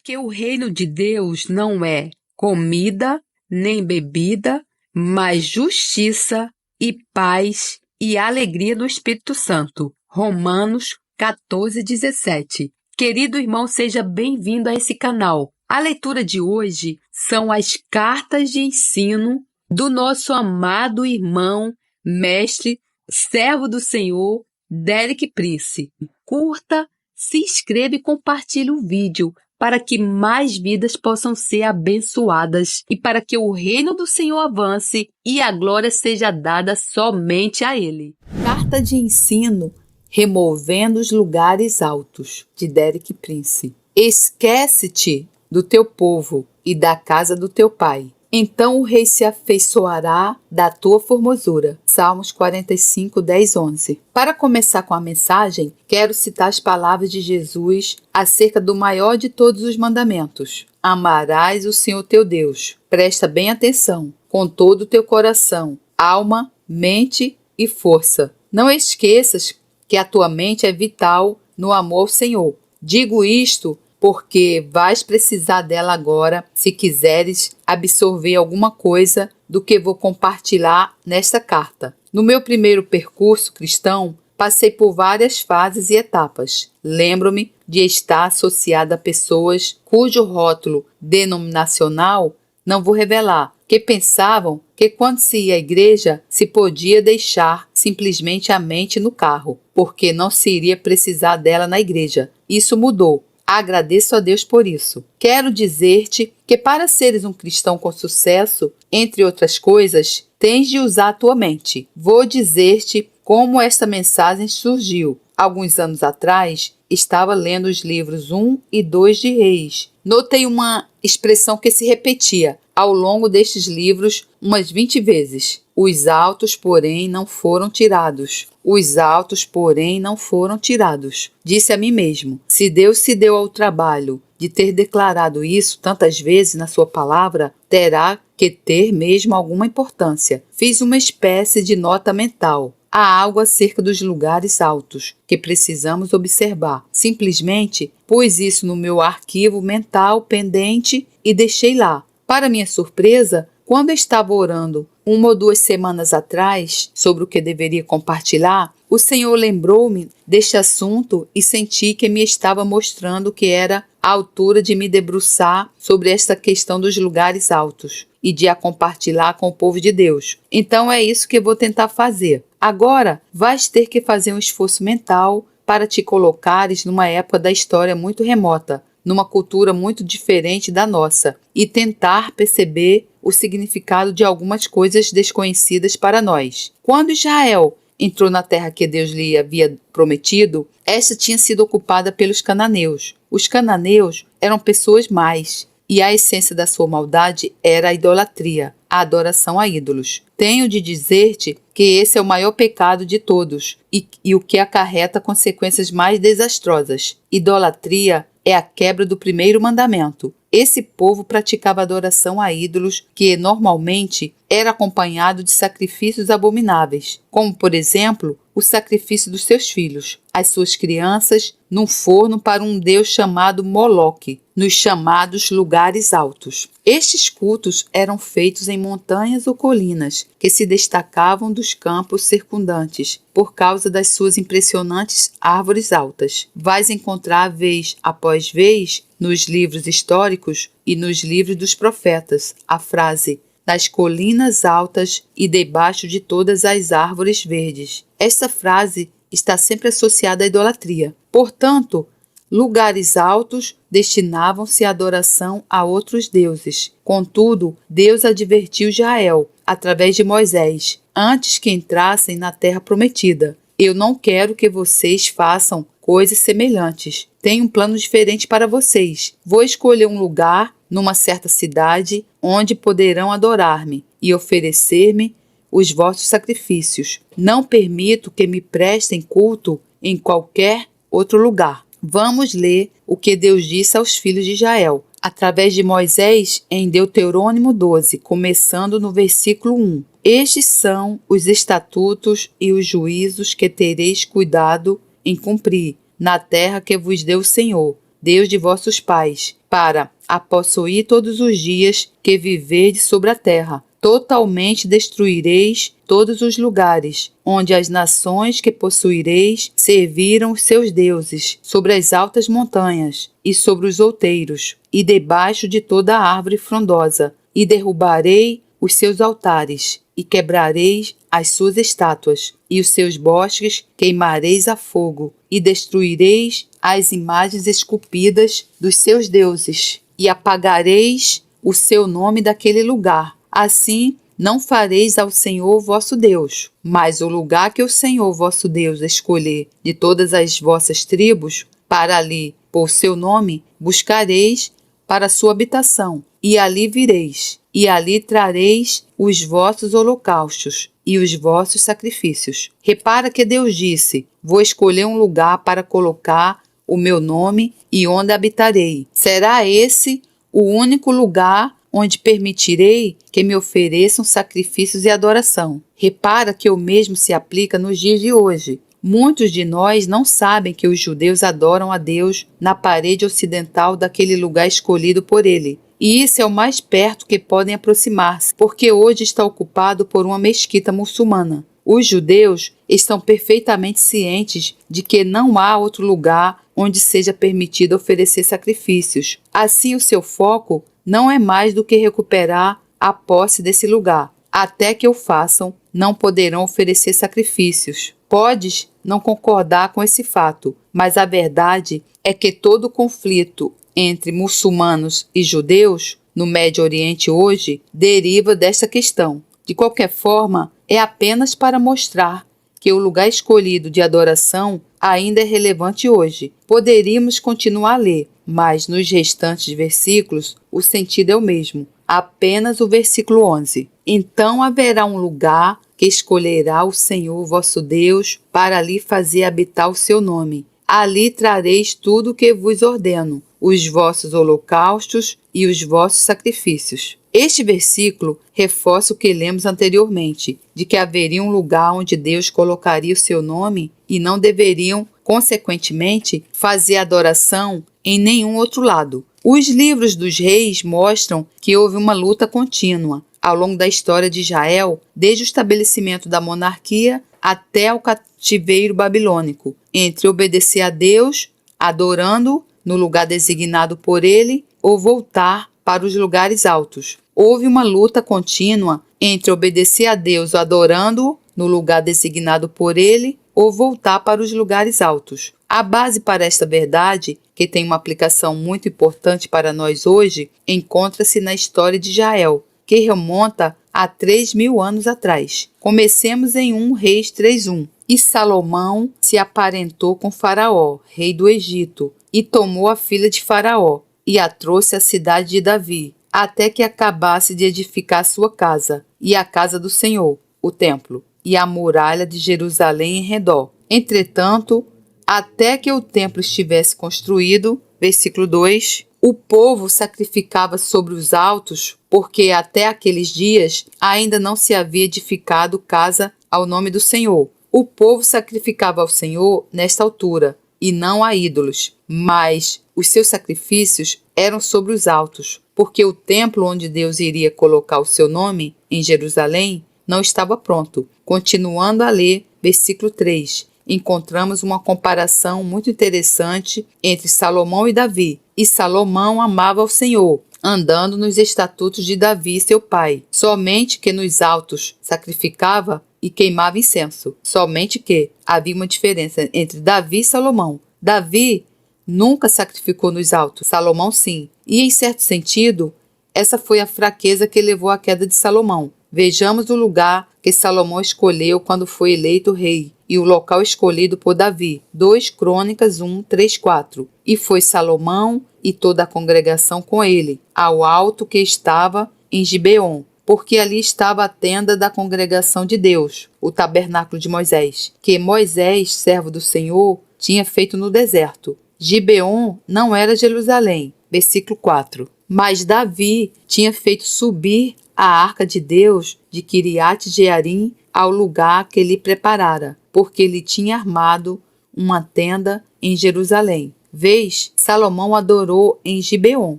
Porque o reino de Deus não é comida nem bebida, mas justiça e paz e alegria do Espírito Santo. Romanos 14:17. Querido irmão, seja bem-vindo a esse canal. A leitura de hoje são as cartas de ensino do nosso amado irmão, mestre, servo do Senhor, Derek Prince. Curta, se inscreva e compartilhe o vídeo para que mais vidas possam ser abençoadas e para que o reino do Senhor avance e a glória seja dada somente a Ele. Carta de ensino Removendo os Lugares Altos, de Derek Prince. Esquece-te do teu povo e da casa do teu pai. Então o rei se afeiçoará da tua formosura. Salmos 45, 10, 11. Para começar com a mensagem, quero citar as palavras de Jesus acerca do maior de todos os mandamentos. Amarás o Senhor teu Deus. Presta bem atenção, com todo o teu coração, alma, mente e força. Não esqueças que a tua mente é vital no amor ao Senhor. Digo isto porque vais precisar dela agora se quiseres absorver alguma coisa do que vou compartilhar nesta carta. No meu primeiro percurso cristão, passei por várias fases e etapas. Lembro-me de estar associada a pessoas cujo rótulo denominacional não vou revelar, que pensavam que quando se ia à igreja se podia deixar simplesmente a mente no carro, porque não se iria precisar dela na igreja. Isso mudou. Agradeço a Deus por isso. Quero dizer-te que para seres um cristão com sucesso, entre outras coisas, tens de usar a tua mente. Vou dizer-te como esta mensagem surgiu. Alguns anos atrás, estava lendo os livros 1 e 2 de Reis. Notei uma expressão que se repetia ao longo destes livros umas 20 vezes. Os altos, porém, não foram tirados. Os altos, porém, não foram tirados. Disse a mim mesmo, se Deus se deu ao trabalho de ter declarado isso tantas vezes na sua palavra, terá que ter mesmo alguma importância. Fiz uma espécie de nota mental. Há algo acerca dos lugares altos que precisamos observar. Simplesmente pus isso no meu arquivo mental pendente e deixei lá. Para minha surpresa, quando eu estava orando 1 ou 2 semanas atrás sobre o que deveria compartilhar, o Senhor lembrou-me deste assunto e senti que me estava mostrando que era a altura de me debruçar sobre esta questão dos lugares altos e de a compartilhar com o povo de Deus. Então é isso que eu vou tentar fazer. Agora, vais ter que fazer um esforço mental para te colocares numa época da história muito remota, numa cultura muito diferente da nossa, e tentar perceber o significado de algumas coisas desconhecidas para nós. Quando Israel entrou na terra que Deus lhe havia prometido, esta tinha sido ocupada pelos cananeus. Os cananeus eram pessoas más, e a essência da sua maldade era a idolatria, a adoração a ídolos. Tenho de dizer-te que esse é o maior pecado de todos e o que acarreta consequências mais desastrosas. Idolatria é a quebra do primeiro mandamento. Esse povo praticava adoração a ídolos que, normalmente, era acompanhado de sacrifícios abomináveis, como, por exemplo, o sacrifício dos seus filhos, as suas crianças, num forno para um deus chamado Moloque, nos chamados lugares altos. Estes cultos eram feitos em montanhas ou colinas, que se destacavam dos campos circundantes, por causa das suas impressionantes árvores altas. Vais encontrar vez após vez, nos livros históricos e nos livros dos profetas, a frase nas colinas altas e debaixo de todas as árvores verdes. Esta frase está sempre associada à idolatria. Portanto, lugares altos destinavam-se à adoração a outros deuses. Contudo, Deus advertiu Israel, através de Moisés, antes que entrassem na terra prometida. Eu não quero que vocês façam coisas semelhantes. Tenho um plano diferente para vocês. Vou escolher um lugar numa certa cidade onde poderão adorar-me e oferecer-me os vossos sacrifícios. Não permito que me prestem culto em qualquer outro lugar. Vamos ler o que Deus disse aos filhos de Israel, através de Moisés, em Deuteronômio 12, começando no versículo 1. Estes são os estatutos e os juízos que tereis cuidado em cumprir, na terra que vos deu o Senhor, Deus de vossos pais, para a possuir todos os dias que viverdes sobre a terra. Totalmente destruireis todos os lugares, onde as nações que possuireis serviram os seus deuses, sobre as altas montanhas, e sobre os outeiros, e debaixo de toda árvore frondosa, e derrubarei os seus altares, e quebrareis as suas estátuas, e os seus bosques queimareis a fogo, e destruireis as imagens esculpidas dos seus deuses, e apagareis o seu nome daquele lugar. Assim, não fareis ao Senhor vosso Deus, mas o lugar que o Senhor vosso Deus escolher de todas as vossas tribos, para ali pôr seu nome, buscareis para sua habitação, e ali vireis, e ali trareis os vossos holocaustos e os vossos sacrifícios. Repara que Deus disse: vou escolher um lugar para colocar o meu nome e onde habitarei. Será esse o único lugar onde permitirei que me ofereçam sacrifícios e adoração. Repara que o mesmo se aplica nos dias de hoje. Muitos de nós não sabem que os judeus adoram a Deus na parede ocidental daquele lugar escolhido por ele. E isso é o mais perto que podem aproximar-se, porque hoje está ocupado por uma mesquita muçulmana. Os judeus estão perfeitamente cientes de que não há outro lugar onde seja permitido oferecer sacrifícios. Assim, o seu foco não é mais do que recuperar a posse desse lugar. Até que o façam, não poderão oferecer sacrifícios. Podes não concordar com esse fato, mas a verdade é que todo conflito entre muçulmanos e judeus no Médio Oriente hoje deriva desta questão. De qualquer forma, é apenas para mostrar que o lugar escolhido de adoração ainda é relevante hoje. Poderíamos continuar a ler, mas nos restantes versículos o sentido é o mesmo. Apenas o versículo 11. Então haverá um lugar que escolherá o Senhor vosso Deus para ali fazer habitar o seu nome. Ali trareis tudo o que vos ordeno, os vossos holocaustos e os vossos sacrifícios. Este versículo reforça o que lemos anteriormente, de que haveria um lugar onde Deus colocaria o seu nome e não deveriam, consequentemente, fazer adoração em nenhum outro lado. Os livros dos reis mostram que houve uma luta contínua ao longo da história de Israel, desde o estabelecimento da monarquia até o cativeiro babilônico, entre obedecer a Deus, adorando-o no lugar designado por ele, ou voltar para os lugares altos. Houve uma luta contínua entre obedecer a Deus adorando-o no lugar designado por ele, ou voltar para os lugares altos. A base para esta verdade, que tem uma aplicação muito importante para nós hoje, encontra-se na história de Israel, que remonta a 3.000 anos atrás. Comecemos em 1 Reis 3:1. E Salomão se aparentou com Faraó, rei do Egito, e tomou a filha de Faraó, e a trouxe à cidade de Davi, até que acabasse de edificar sua casa, e a casa do Senhor, o templo, e a muralha de Jerusalém em redor. Entretanto, até que o templo estivesse construído, versículo 2, o povo sacrificava sobre os altos, porque até aqueles dias ainda não se havia edificado casa ao nome do Senhor. O povo sacrificava ao Senhor nesta altura, e não a ídolos, mas os seus sacrifícios eram sobre os altos, porque o templo onde Deus iria colocar o seu nome, em Jerusalém, não estava pronto. Continuando a ler, versículo 3, encontramos uma comparação muito interessante entre Salomão e Davi. E Salomão amava ao Senhor, andando nos estatutos de Davi, seu pai. Somente que nos altos sacrificava e queimava incenso. Somente que havia uma diferença entre Davi e Salomão. Davi nunca sacrificou nos altos, Salomão sim. E em certo sentido, essa foi a fraqueza que levou à queda de Salomão. Vejamos o lugar que Salomão escolheu quando foi eleito rei, e o local escolhido por Davi. 2 Crônicas 1, 3, 4. E foi Salomão e toda a congregação com ele, ao alto que estava em Gibeon, porque ali estava a tenda da congregação de Deus, o tabernáculo de Moisés, que Moisés, servo do Senhor, tinha feito no deserto. Gibeon não era Jerusalém, versículo 4. Mas Davi tinha feito subir a arca de Deus de Quiriate Jearim ao lugar que lhe preparara, porque ele tinha armado uma tenda em Jerusalém. vez, Salomão adorou em Gibeon,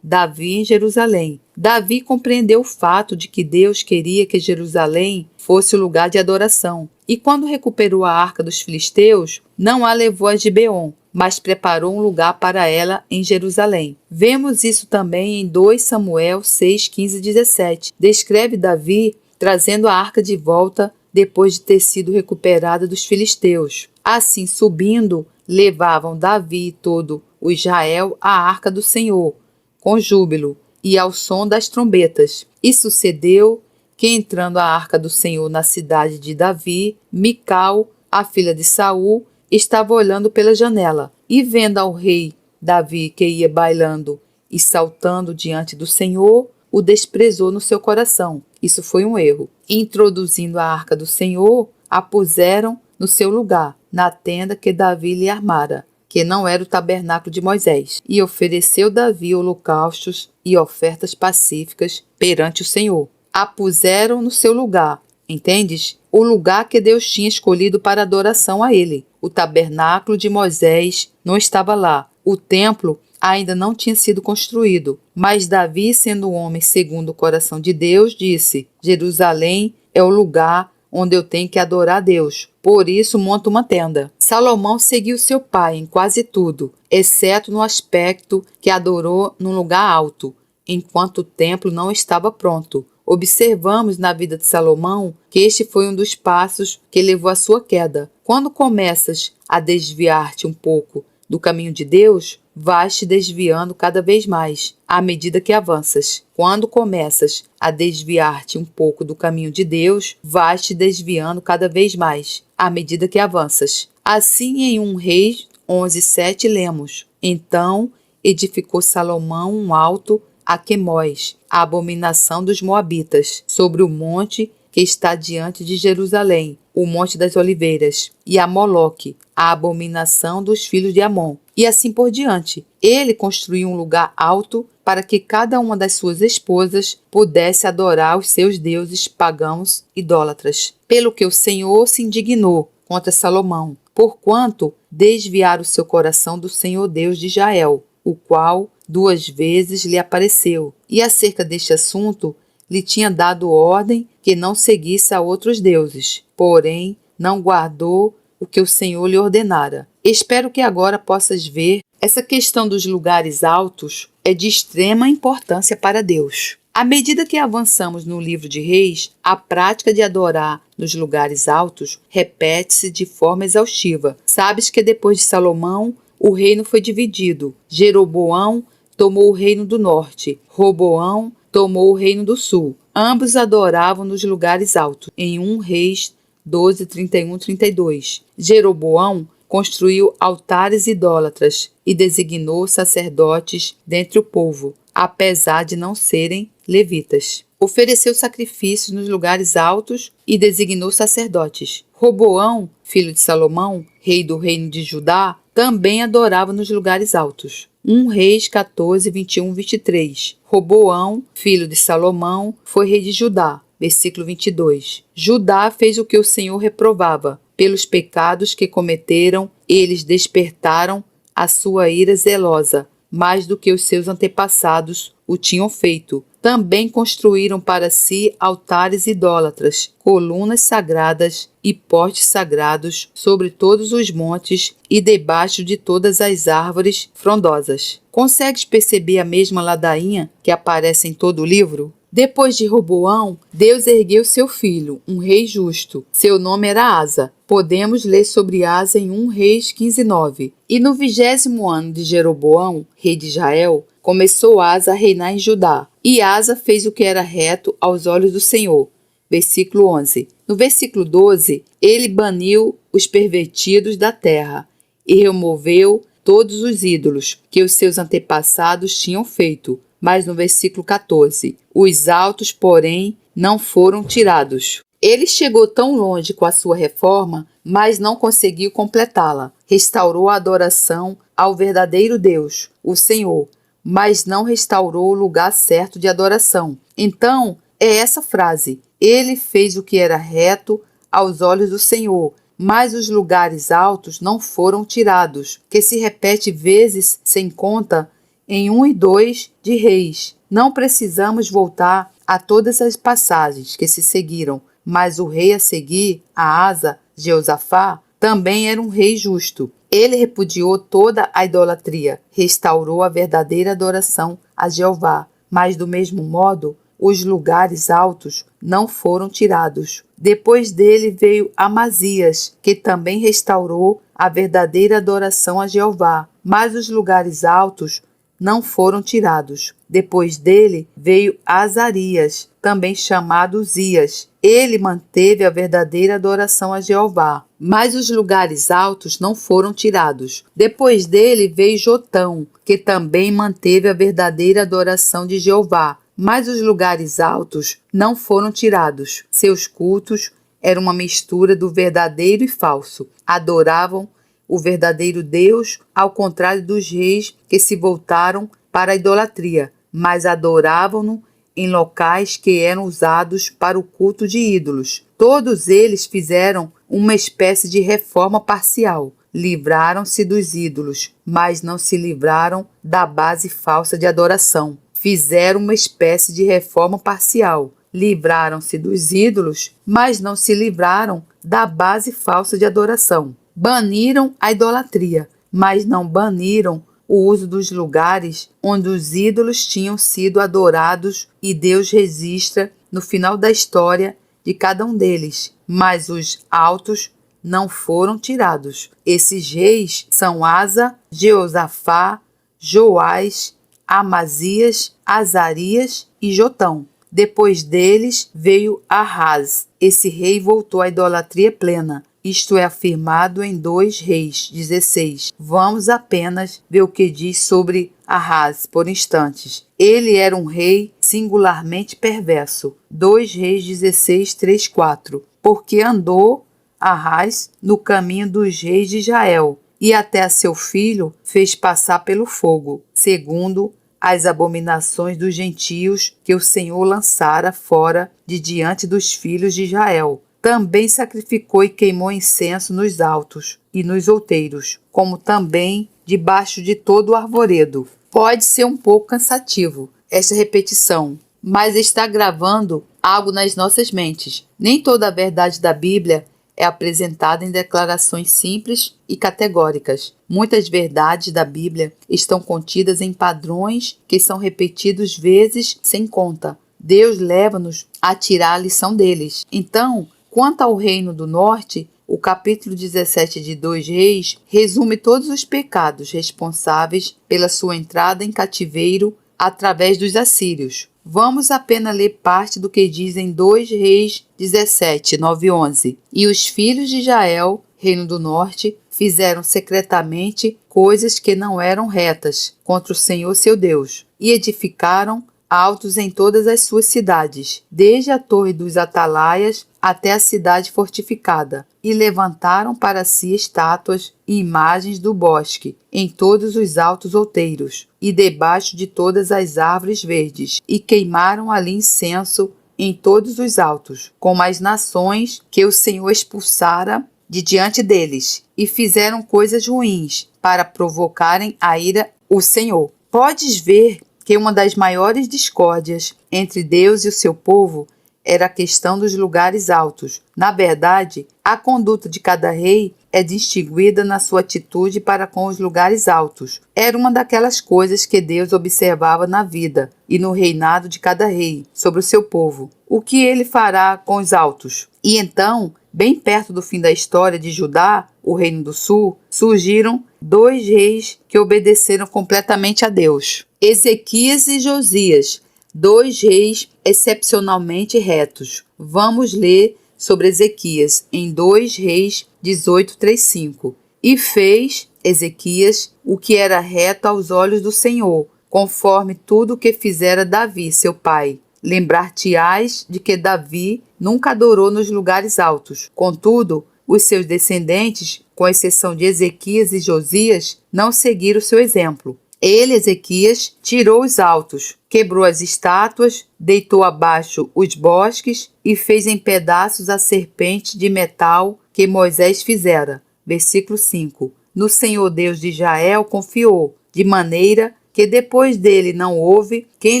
Davi em Jerusalém. Davi compreendeu o fato de que Deus queria que Jerusalém fosse o lugar de adoração. E quando recuperou a arca dos filisteus, não a levou a Gibeon, mas preparou um lugar para ela em Jerusalém. Vemos isso também em 2 Samuel 6, 15 e 17. Descreve Davi trazendo a arca de volta depois de ter sido recuperada dos filisteus. Assim, subindo, levavam Davi e todo o Israel à arca do Senhor, com júbilo e ao som das trombetas. E sucedeu que, entrando a arca do Senhor na cidade de Davi, Mical, a filha de Saul, estava olhando pela janela, e vendo ao rei Davi que ia bailando e saltando diante do Senhor, o desprezou no seu coração. Isso foi um erro. Introduzindo a arca do Senhor, a puseram no seu lugar, na tenda que Davi lhe armara, que não era o tabernáculo de Moisés. E ofereceu Davi holocaustos e ofertas pacíficas perante o Senhor. A puseram no seu lugar, entendes? O lugar que Deus tinha escolhido para adoração a ele. O tabernáculo de Moisés não estava lá. O templo ainda não tinha sido construído. Mas Davi, sendo um homem segundo o coração de Deus, disse: Jerusalém é o lugar onde eu tenho que adorar a Deus. Por isso monto uma tenda. Salomão seguiu seu pai em quase tudo, exceto no aspecto que adorou num lugar alto, enquanto o templo não estava pronto. Observamos na vida de Salomão que este foi um dos passos que levou à sua queda. Quando começas a desviar-te um pouco do caminho de Deus, vais te desviando cada vez mais, à medida que avanças. Quando começas a desviar-te um pouco do caminho de Deus, vais te desviando cada vez mais, à medida que avanças. Assim, em 1 Reis 11:7 lemos: Então edificou Salomão um alto a Quemós, a abominação dos Moabitas, sobre o monte que está diante de Jerusalém, o Monte das Oliveiras, e a Moloque, a abominação dos filhos de Amon. E assim por diante. Ele construiu um lugar alto para que cada uma das suas esposas pudesse adorar os seus deuses pagãos idólatras. Pelo que o Senhor se indignou contra Salomão, porquanto desviara o seu coração do Senhor Deus de Israel, o qual 2 vezes lhe apareceu, e acerca deste assunto lhe tinha dado ordem que não seguisse a outros deuses, porém não guardou o que o Senhor lhe ordenara. Espero que agora possas ver, essa questão dos lugares altos é de extrema importância para Deus. À medida que avançamos no livro de Reis, a prática de adorar nos lugares altos repete-se de forma exaustiva. Sabes que depois de Salomão, o reino foi dividido. Jeroboão tomou o reino do norte, Roboão tomou o reino do sul. Ambos adoravam nos lugares altos. Em 1 Reis 12, 31, 32. Jeroboão construiu altares idólatras e designou sacerdotes dentre o povo, apesar de não serem levitas. Ofereceu sacrifícios nos lugares altos e designou sacerdotes. Roboão, filho de Salomão, rei do reino de Judá, também adorava nos lugares altos. 1 Reis 14, 21, 23. Roboão, filho de Salomão, foi rei de Judá. Versículo 22. Judá fez o que o Senhor reprovava. Pelos pecados que cometeram, eles despertaram a sua ira zelosa, mais do que os seus antepassados o tinham feito. Também construíram para si altares idólatras, colunas sagradas e postes sagrados sobre todos os montes e debaixo de todas as árvores frondosas. Consegues perceber a mesma ladainha que aparece em todo o livro? Depois de Roboão, Deus ergueu seu filho, um rei justo. Seu nome era Asa. Podemos ler sobre Asa em 1 Reis 15:9. E no 20º ano de Jeroboão, rei de Israel, começou Asa a reinar em Judá. E Asa fez o que era reto aos olhos do Senhor. Versículo 11. No versículo 12, ele baniu os pervertidos da terra e removeu todos os ídolos que os seus antepassados tinham feito. Mas no versículo 14, os altos, porém, não foram tirados. Ele chegou tão longe com a sua reforma, mas não conseguiu completá-la. Restaurou a adoração ao verdadeiro Deus, o Senhor, mas não restaurou o lugar certo de adoração. Então, é essa frase: ele fez o que era reto aos olhos do Senhor, mas os lugares altos não foram tirados, que se repete vezes sem conta em 1 e 2 de Reis. Não precisamos voltar a todas as passagens que se seguiram, mas o rei a seguir, Asa, Jeosafá, também era um rei justo. Ele repudiou toda a idolatria, restaurou a verdadeira adoração a Jeová, mas do mesmo modo, os lugares altos não foram tirados. Depois dele veio Amazias, que também restaurou a verdadeira adoração a Jeová, mas os lugares altos não foram tirados. Depois dele veio Azarias, também chamado Uzias. Ele manteve a verdadeira adoração a Jeová, mas os lugares altos não foram tirados. Depois dele veio Jotão, que também manteve a verdadeira adoração de Jeová, mas os lugares altos não foram tirados. Seus cultos eram uma mistura do verdadeiro e falso. Adoravam o verdadeiro Deus, ao contrário dos reis que se voltaram para a idolatria, mas adoravam-no em locais que eram usados para o culto de ídolos. Todos eles fizeram uma espécie de reforma parcial. Livraram-se dos ídolos, mas não se livraram da base falsa de adoração. Fizeram uma espécie de reforma parcial. Livraram-se dos ídolos, mas não se livraram da base falsa de adoração. Baniram a idolatria, mas não baniram o uso dos lugares onde os ídolos tinham sido adorados, e Deus registra no final da história de cada um deles. Mas os altos não foram tirados. Esses reis são Asa, Jeosafá, Joás, Amazias, Azarias e Jotão. Depois deles veio Ahaz. Esse rei voltou à idolatria plena. Isto é afirmado em 2 Reis 16. Vamos apenas ver o que diz sobre Ahaz por instantes. Ele era um rei singularmente perverso. 2 Reis 16, 3, 4. Porque andou Ahaz no caminho dos reis de Israel, e até a seu filho fez passar pelo fogo, segundo as abominações dos gentios que o Senhor lançara fora de diante dos filhos de Israel. Também sacrificou e queimou incenso nos altos e nos outeiros, como também debaixo de todo o arvoredo. Pode ser um pouco cansativo esta repetição, mas está gravando algo nas nossas mentes. Nem toda a verdade da Bíblia é apresentada em declarações simples e categóricas. Muitas verdades da Bíblia estão contidas em padrões que são repetidos vezes sem conta. Deus leva-nos a tirar a lição deles. Então, quanto ao reino do norte, o capítulo 17 de 2 Reis resume todos os pecados responsáveis pela sua entrada em cativeiro através dos assírios. Vamos apenas ler parte do que diz em 2 Reis 17, 9 e 11. E os filhos de Israel, reino do norte, fizeram secretamente coisas que não eram retas contra o Senhor seu Deus, e edificaram altos em todas as suas cidades, desde a torre dos atalaias até a cidade fortificada, e levantaram para si estátuas e imagens do bosque, em todos os altos outeiros, e debaixo de todas as árvores verdes, e queimaram ali incenso em todos os altos, como as nações que o Senhor expulsara de diante deles, e fizeram coisas ruins para provocarem a ira o Senhor. Podes ver que uma das maiores discórdias entre Deus e o seu povo era a questão dos lugares altos. Na verdade, a conduta de cada rei é distinguida na sua atitude para com os lugares altos. Era uma daquelas coisas que Deus observava na vida e no reinado de cada rei sobre o seu povo. O que ele fará com os altos? E então, bem perto do fim da história de Judá, o reino do sul, surgiram 2 reis que obedeceram completamente a Deus. Ezequias e Josias, 2 reis excepcionalmente retos. Vamos ler sobre Ezequias em 2 Reis 18, 3, 5. E fez Ezequias o que era reto aos olhos do Senhor, conforme tudo o que fizera Davi, seu pai. Lembrar-te-ás de que Davi nunca adorou nos lugares altos. Contudo, os seus descendentes, com exceção de Ezequias e Josias, não seguiram o seu exemplo. Ele, Ezequias, tirou os altos, quebrou as estátuas, deitou abaixo os bosques e fez em pedaços a serpente de metal que Moisés fizera. Versículo 5. No Senhor Deus de Israel confiou, de maneira que depois dele não houve quem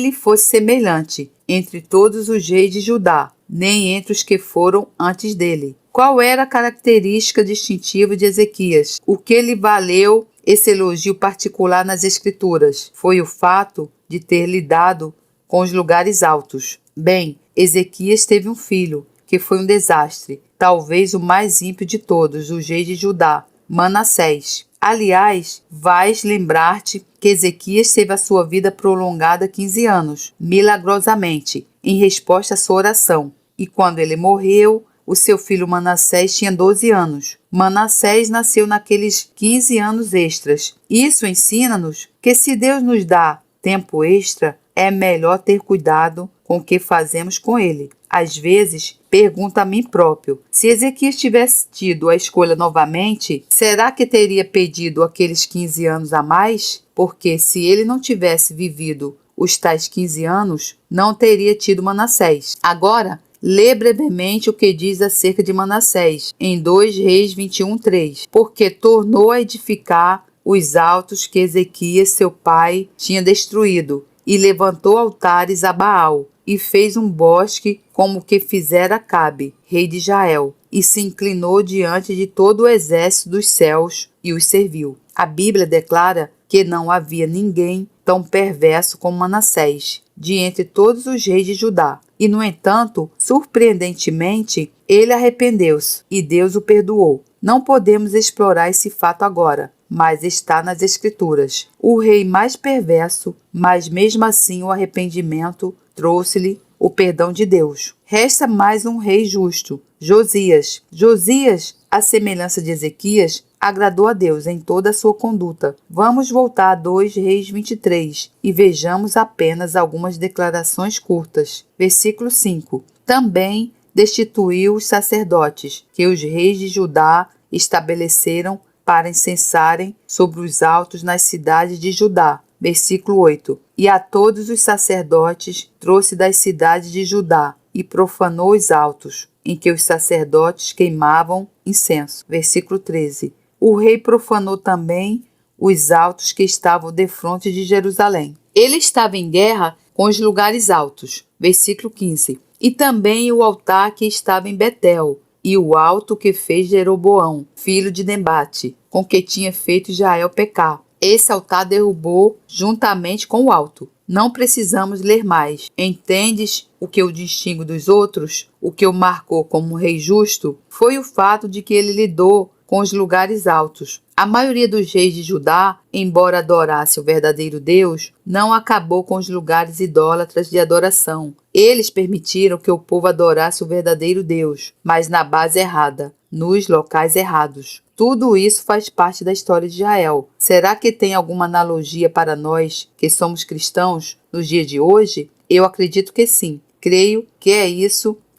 lhe fosse semelhante entre todos os reis de Judá, nem entre os que foram antes dele. Qual era a característica distintiva de Ezequias? O que lhe valeu esse elogio particular nas Escrituras? Foi o fato de ter lidado com os lugares altos. Bem, Ezequias teve um filho, que foi um desastre, talvez o mais ímpio de todos, os reis de Judá, Manassés. Aliás, vais lembrar-te que Ezequias teve a sua vida prolongada 15 anos, milagrosamente, em resposta à sua oração. E quando ele morreu, o seu filho Manassés tinha 12 anos. Manassés nasceu naqueles 15 anos extras. Isso ensina-nos que se Deus nos dá tempo extra, é melhor ter cuidado com o que fazemos com ele. Às vezes, pergunto a mim próprio, se Ezequias tivesse tido a escolha novamente, será que teria pedido aqueles 15 anos a mais? Porque se ele não tivesse vivido os tais 15 anos, não teria tido Manassés. Agora, lê brevemente o que diz acerca de Manassés, em 2 Reis 21:3. Porque tornou a edificar os altos que Ezequias, seu pai, tinha destruído, e levantou altares a Baal, e fez um bosque como o que fizera Acabe, rei de Israel, e se inclinou diante de todo o exército dos céus e os serviu. A Bíblia declara que não havia ninguém tão perverso como Manassés, de entre todos os reis de Judá. E, no entanto, surpreendentemente, ele arrependeu-se e Deus o perdoou. Não podemos explorar esse fato agora, mas está nas Escrituras. O rei mais perverso, mas mesmo assim o arrependimento trouxe-lhe o perdão de Deus. Resta mais um rei justo, Josias. Josias, à semelhança de Ezequias, agradou a Deus em toda a sua conduta. Vamos voltar a 2 Reis 23 e vejamos apenas algumas declarações curtas. Versículo 5. Também destituiu os sacerdotes que os reis de Judá estabeleceram para incensarem sobre os altos nas cidades de Judá. Versículo 8. E a todos os sacerdotes trouxe das cidades de Judá e profanou os altos, em que os sacerdotes queimavam incenso. Versículo 13. O rei profanou também os altos que estavam defronte de Jerusalém. Ele estava em guerra com os lugares altos. Versículo 15. E também o altar que estava em Betel, e o alto que fez Jeroboão, filho de Nebate, com que tinha feito Israel pecar. Esse altar derrubou juntamente com o alto. Não precisamos ler mais. Entendes o que o distingue dos outros? O que o marcou como um rei justo? Foi o fato de que ele lidou com os lugares altos. A maioria dos reis de Judá, embora adorasse o verdadeiro Deus, não acabou com os lugares idólatras de adoração. Eles permitiram que o povo adorasse o verdadeiro Deus, mas na base errada, nos locais errados. Tudo isso faz parte da história de Israel. Será que tem alguma analogia para nós que somos cristãos nos dias de hoje? Eu acredito que sim. Creio que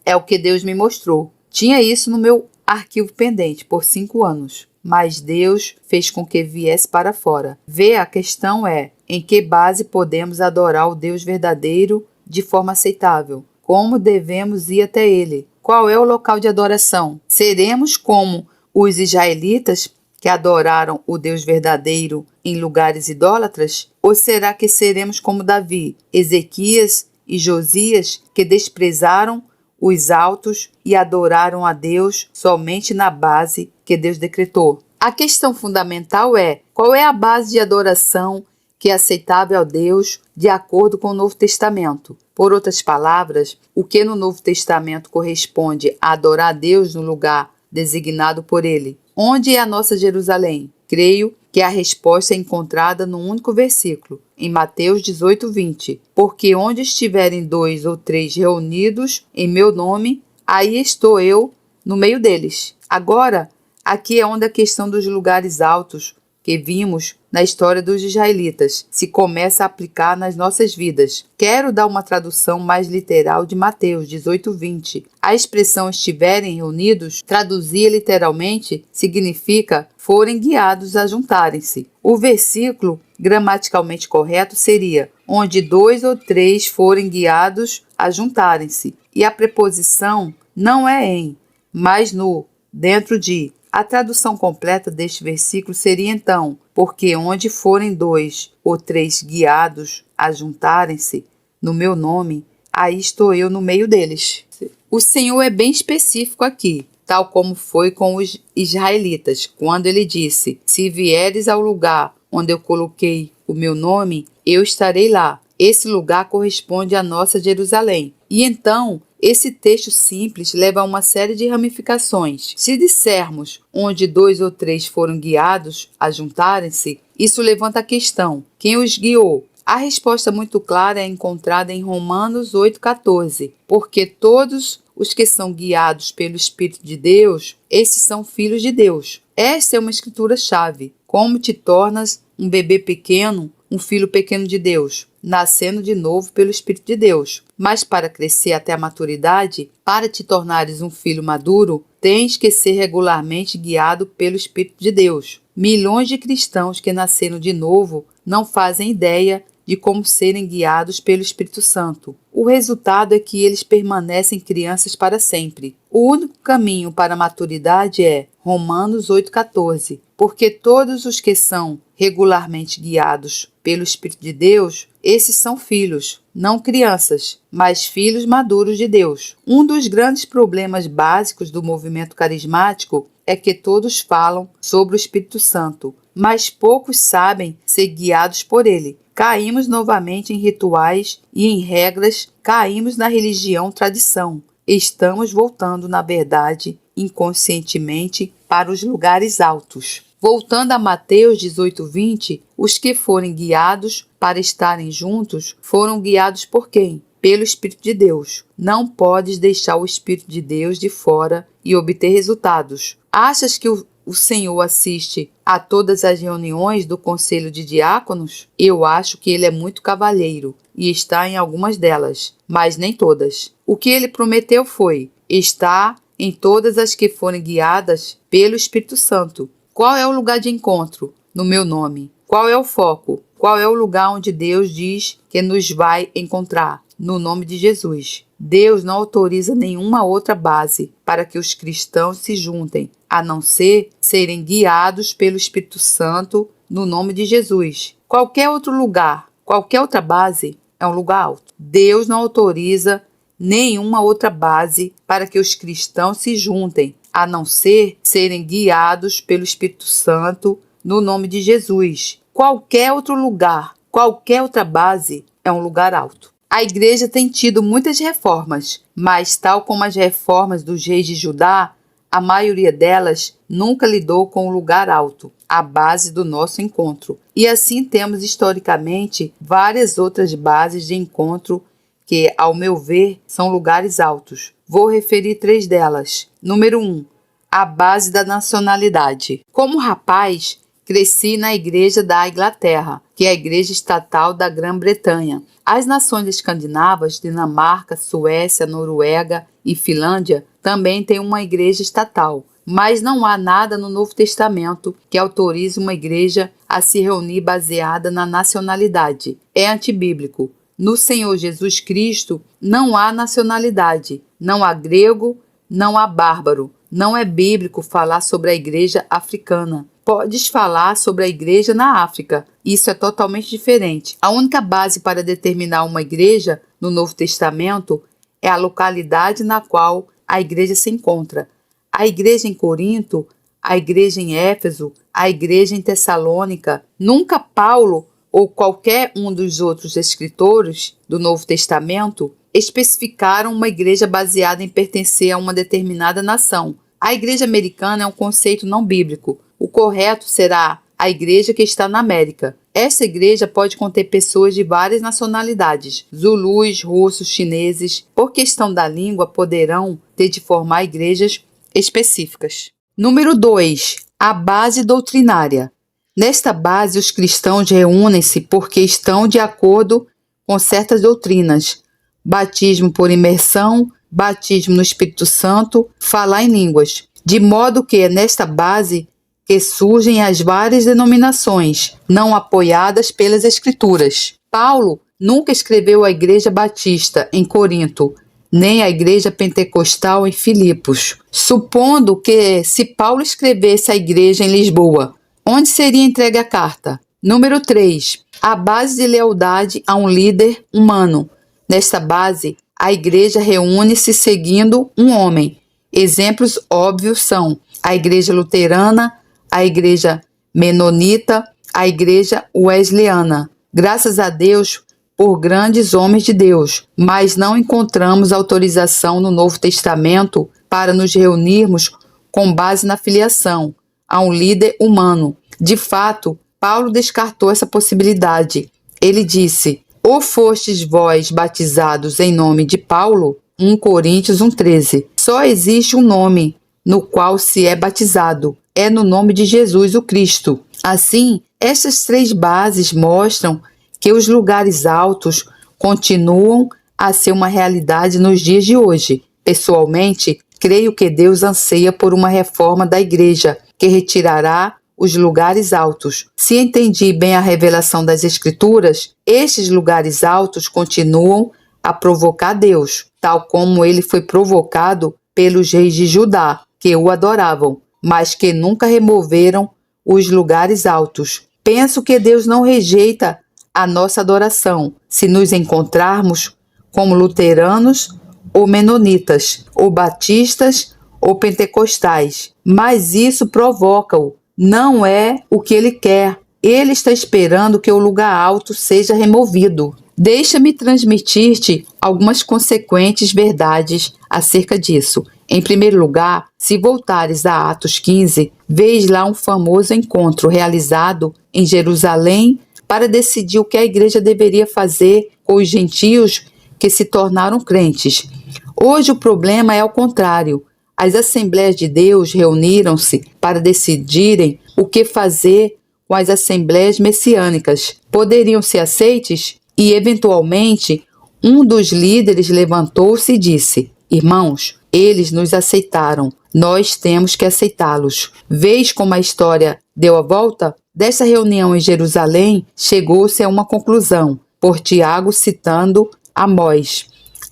é o que Deus me mostrou. Tinha isso no meu arquivo pendente por 5 anos, mas Deus fez com que viesse para fora. A questão é, em que base podemos adorar o Deus verdadeiro de forma aceitável? Como devemos ir até Ele? Qual é o local de adoração? Seremos como os israelitas que adoraram o Deus verdadeiro em lugares idólatras? Ou será que seremos como Davi, Ezequias e Josias, que desprezaram os altos e adoraram a Deus somente na base que Deus decretou? A questão fundamental é: qual é a base de adoração que é aceitável a Deus de acordo com o Novo Testamento? Por outras palavras, o que no Novo Testamento corresponde a adorar a Deus no lugar designado por Ele? Onde é a nossa Jerusalém? Creio que a resposta é encontrada num único versículo, em Mateus 18:20. Porque onde estiverem 2 ou 3 reunidos em meu nome, aí estou eu no meio deles. Agora, aqui é onde a questão dos lugares altos que vimos na história dos israelitas se começa a aplicar nas nossas vidas. Quero dar uma tradução mais literal de Mateus 18:20. A expressão estiverem reunidos, traduzir literalmente, significa forem guiados a juntarem-se. O versículo gramaticalmente correto seria onde 2 ou 3 forem guiados a juntarem-se. E a preposição não é em, mas no, dentro de. A tradução completa deste versículo seria então: porque onde forem 2 ou 3 guiados a juntarem-se no meu nome, aí estou eu no meio deles. O Senhor é bem específico aqui, tal como foi com os israelitas, quando ele disse: se vieres ao lugar onde eu coloquei o meu nome, eu estarei lá. Esse lugar corresponde à nossa Jerusalém. E então, esse texto simples leva a uma série de ramificações. Se dissermos onde 2 ou 3 foram guiados a juntarem-se, isso levanta a questão: quem os guiou? A resposta muito clara é encontrada em Romanos 8,14, porque todos os que são guiados pelo Espírito de Deus, esses são filhos de Deus. Esta é uma escritura-chave. Como te tornas um bebê pequeno, um filho pequeno de Deus, nascendo de novo pelo Espírito de Deus. Mas para crescer até a maturidade, para te tornares um filho maduro, tens que ser regularmente guiado pelo Espírito de Deus. Milhões de cristãos que nasceram de novo não fazem ideia de como serem guiados pelo Espírito Santo. O resultado é que eles permanecem crianças para sempre. O único caminho para a maturidade é Romanos 8,14, porque todos os que são regularmente guiados pelo Espírito de Deus, esses são filhos, não crianças, mas filhos maduros de Deus. Um dos grandes problemas básicos do movimento carismático é que todos falam sobre o Espírito Santo, mas poucos sabem ser guiados por ele. Caímos novamente em rituais e em regras, caímos na religião tradição. Estamos voltando, na verdade, inconscientemente, para os lugares altos. Voltando a Mateus 18:20, os que forem guiados para estarem juntos foram guiados por quem? Pelo Espírito de Deus. Não podes deixar o Espírito de Deus de fora e obter resultados. Achas que o Senhor assiste a todas as reuniões do Conselho de Diáconos? Eu acho que ele é muito cavalheiro e está em algumas delas, mas nem todas. O que ele prometeu foi: está em todas as que forem guiadas pelo Espírito Santo. Qual é o lugar de encontro? No meu nome. Qual é o foco? Qual é o lugar onde Deus diz que nos vai encontrar? No nome de Jesus. Deus não autoriza nenhuma outra base para que os cristãos se juntem, a não ser serem guiados pelo Espírito Santo no nome de Jesus. Qualquer outro lugar, qualquer outra base é um lugar alto. Deus não autoriza nenhuma outra base para que os cristãos se juntem, a não ser serem guiados pelo Espírito Santo no nome de Jesus. Qualquer outro lugar, qualquer outra base é um lugar alto. A igreja tem tido muitas reformas, mas tal como as reformas dos reis de Judá, a maioria delas nunca lidou com o lugar alto, a base do nosso encontro. E assim temos historicamente várias outras bases de encontro que, ao meu ver, são lugares altos. Vou referir 3 delas. Número 1, a base da nacionalidade. Como rapaz, cresci na igreja da Inglaterra, que é a igreja estatal da Grã-Bretanha. As nações escandinavas, Dinamarca, Suécia, Noruega e Finlândia, também têm uma igreja estatal. Mas não há nada no Novo Testamento que autorize uma igreja a se reunir baseada na nacionalidade. É antibíblico. No Senhor Jesus Cristo não há nacionalidade, não há grego, não há bárbaro. Não é bíblico falar sobre a igreja africana. Podes falar sobre a igreja na África. Isso é totalmente diferente. A única base para determinar uma igreja no Novo Testamento é a localidade na qual a igreja se encontra. A igreja em Corinto, a igreja em Éfeso, a igreja em Tessalônica. Nunca Paulo ou qualquer um dos outros escritores do Novo Testamento especificaram uma igreja baseada em pertencer a uma determinada nação. A igreja americana é um conceito não bíblico. O correto será a igreja que está na América. Essa igreja pode conter pessoas de várias nacionalidades, zulus, russos, chineses. Por questão da língua, poderão ter de formar igrejas específicas. Número 2. A base doutrinária. Nesta base, os cristãos reúnem-se porque estão de acordo com certas doutrinas. Batismo por imersão, batismo no Espírito Santo, falar em línguas. De modo que é nesta base que surgem as várias denominações, não apoiadas pelas Escrituras. Paulo nunca escreveu à Igreja Batista em Corinto: nem a igreja pentecostal em Filipos. Supondo que, se Paulo escrevesse à igreja em Lisboa, onde seria entregue a carta? Número 3. A base de lealdade a um líder humano. Nesta base, a igreja reúne-se seguindo um homem. Exemplos óbvios são a igreja luterana, a igreja menonita, a igreja wesleyana. Graças a Deus por grandes homens de Deus, mas não encontramos autorização no Novo Testamento para nos reunirmos com base na filiação a um líder humano. De fato, Paulo descartou essa possibilidade. Ele disse: ou fostes vós batizados em nome de Paulo? 1 Coríntios 1,13. Só existe um nome no qual se é batizado. É no nome de Jesus o Cristo. Assim, estas 3 bases mostram que os lugares altos continuam a ser uma realidade nos dias de hoje. Pessoalmente, creio que Deus anseia por uma reforma da igreja que retirará os lugares altos. Se entendi bem a revelação das Escrituras, estes lugares altos continuam a provocar Deus, tal como ele foi provocado pelos reis de Judá, que o adoravam, mas que nunca removeram os lugares altos. Penso que Deus não rejeita a nossa adoração, se nos encontrarmos como luteranos ou menonitas, ou batistas ou pentecostais, mas isso provoca-o. Não é o que ele quer. Ele está esperando que o lugar alto seja removido. Deixa-me transmitir-te algumas consequentes verdades acerca disso. Em primeiro lugar, se voltares a Atos 15, vês lá um famoso encontro realizado em Jerusalém para decidir o que a igreja deveria fazer com os gentios que se tornaram crentes. Hoje o problema é ao contrário. As Assembleias de Deus reuniram-se para decidirem o que fazer com as Assembleias Messiânicas. Poderiam ser aceites? E, eventualmente, um dos líderes levantou-se e disse: irmãos, eles nos aceitaram, nós temos que aceitá-los. Vês como a história deu a volta? Dessa reunião em Jerusalém, chegou-se a uma conclusão, por Tiago citando Amós.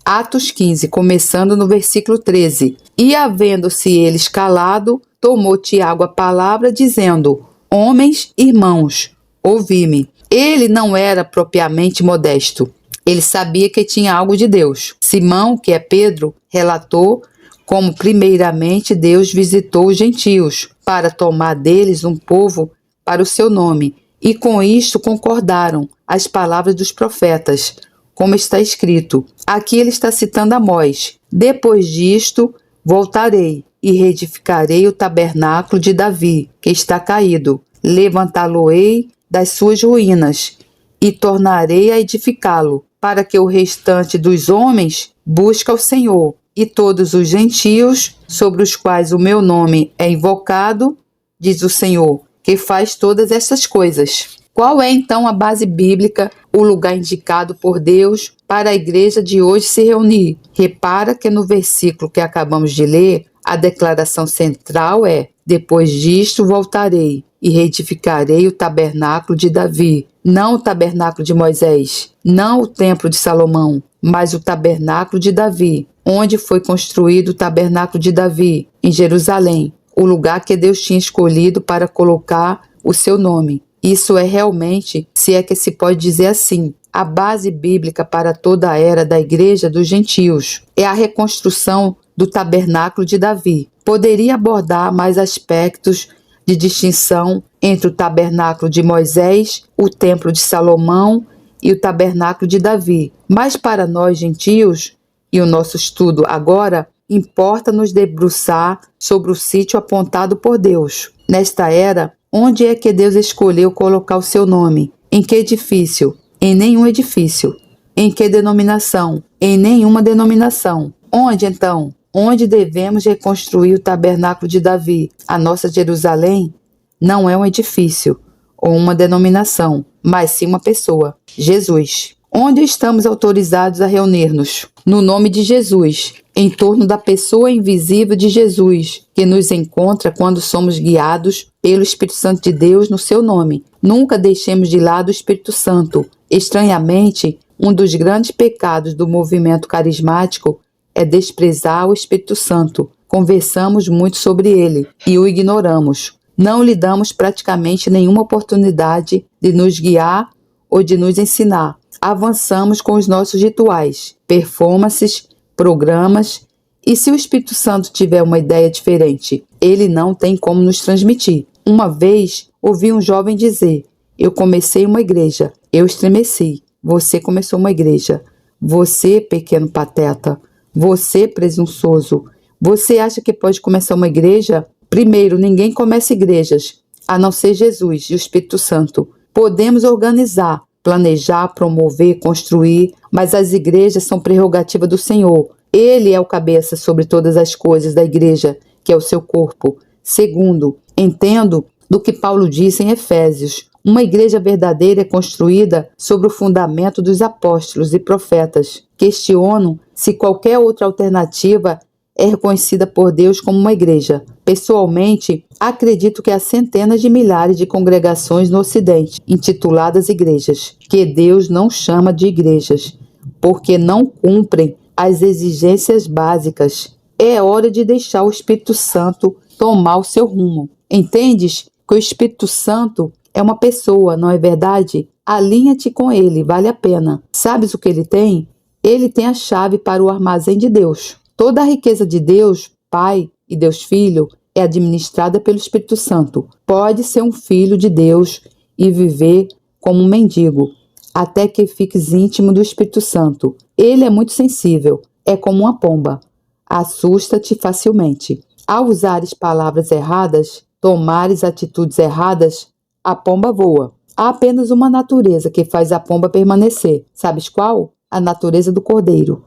Atos 15, começando no versículo 13. E havendo-se eles calado, tomou Tiago a palavra, dizendo: homens, irmãos, ouvi-me. Ele não era propriamente modesto. Ele sabia que tinha algo de Deus. Simão, que é Pedro, relatou como primeiramente Deus visitou os gentios para tomar deles um povo para o seu nome. E com isto concordaram as palavras dos profetas, como está escrito. Aqui ele está citando Amós. Depois disto, voltarei e reedificarei o tabernáculo de Davi, que está caído. Levantá-lo-ei das suas ruínas e tornarei a edificá-lo, para que o restante dos homens busque ao Senhor, e todos os gentios sobre os quais o meu nome é invocado, diz o Senhor, que faz todas essas coisas. Qual é então a base bíblica, o lugar indicado por Deus para a igreja de hoje se reunir? Repara que no versículo que acabamos de ler, a declaração central é: depois disto voltarei e reedificarei o tabernáculo de Davi. Não o tabernáculo de Moisés, não o templo de Salomão, mas o tabernáculo de Davi. Onde foi construído o tabernáculo de Davi? Em Jerusalém, o lugar que Deus tinha escolhido para colocar o seu nome. Isso é realmente, se é que se pode dizer assim, a base bíblica para toda a era da igreja dos gentios. É a reconstrução do tabernáculo de Davi. Poderia abordar mais aspectos de distinção entre o tabernáculo de Moisés, o templo de Salomão e o tabernáculo de Davi. Mas para nós gentios, e o nosso estudo agora, importa nos debruçar sobre o sítio apontado por Deus. Nesta era, onde é que Deus escolheu colocar o seu nome? Em que edifício? Em nenhum edifício. Em que denominação? Em nenhuma denominação. Onde então? Onde devemos reconstruir o tabernáculo de Davi? A nossa Jerusalém não é um edifício ou uma denominação, mas sim uma pessoa, Jesus. Onde estamos autorizados a reunir-nos? No nome de Jesus, em torno da pessoa invisível de Jesus, que nos encontra quando somos guiados pelo Espírito Santo de Deus no seu nome. Nunca deixemos de lado o Espírito Santo. Estranhamente, um dos grandes pecados do movimento carismático é desprezar o Espírito Santo. Conversamos muito sobre ele e o ignoramos. Não lhe damos praticamente nenhuma oportunidade de nos guiar ou de nos ensinar. Avançamos com os nossos rituais, performances, programas, e se o Espírito Santo tiver uma ideia diferente, ele não tem como nos transmitir. Uma vez, ouvi um jovem dizer: eu comecei uma igreja. Eu estremeci. Você começou uma igreja. Você, pequeno pateta. Você, presunçoso. Você acha que pode começar uma igreja? Primeiro, ninguém começa igrejas, a não ser Jesus e o Espírito Santo. Podemos organizar, planejar, promover, construir, mas as igrejas são prerrogativa do Senhor. Ele é o cabeça sobre todas as coisas da igreja, que é o seu corpo. Segundo, entendo do que Paulo disse em Efésios. Uma igreja verdadeira é construída sobre o fundamento dos apóstolos e profetas. Questiono se qualquer outra alternativa é reconhecida por Deus como uma igreja. Pessoalmente, acredito que há centenas de milhares de congregações no Ocidente, intituladas igrejas, que Deus não chama de igrejas, porque não cumprem as exigências básicas. É hora de deixar o Espírito Santo tomar o seu rumo. Entendes que o Espírito Santo é uma pessoa, não é verdade? Alinha-te com ele, vale a pena. Sabes o que ele tem? Ele tem a chave para o armazém de Deus. Toda a riqueza de Deus, Pai e Deus Filho, é administrada pelo Espírito Santo. Pode ser um filho de Deus e viver como um mendigo, até que fiques íntimo do Espírito Santo. Ele é muito sensível, é como uma pomba. Assusta-te facilmente. Ao usares palavras erradas, tomares atitudes erradas, a pomba voa. Há apenas uma natureza que faz a pomba permanecer. Sabes qual? A natureza do cordeiro.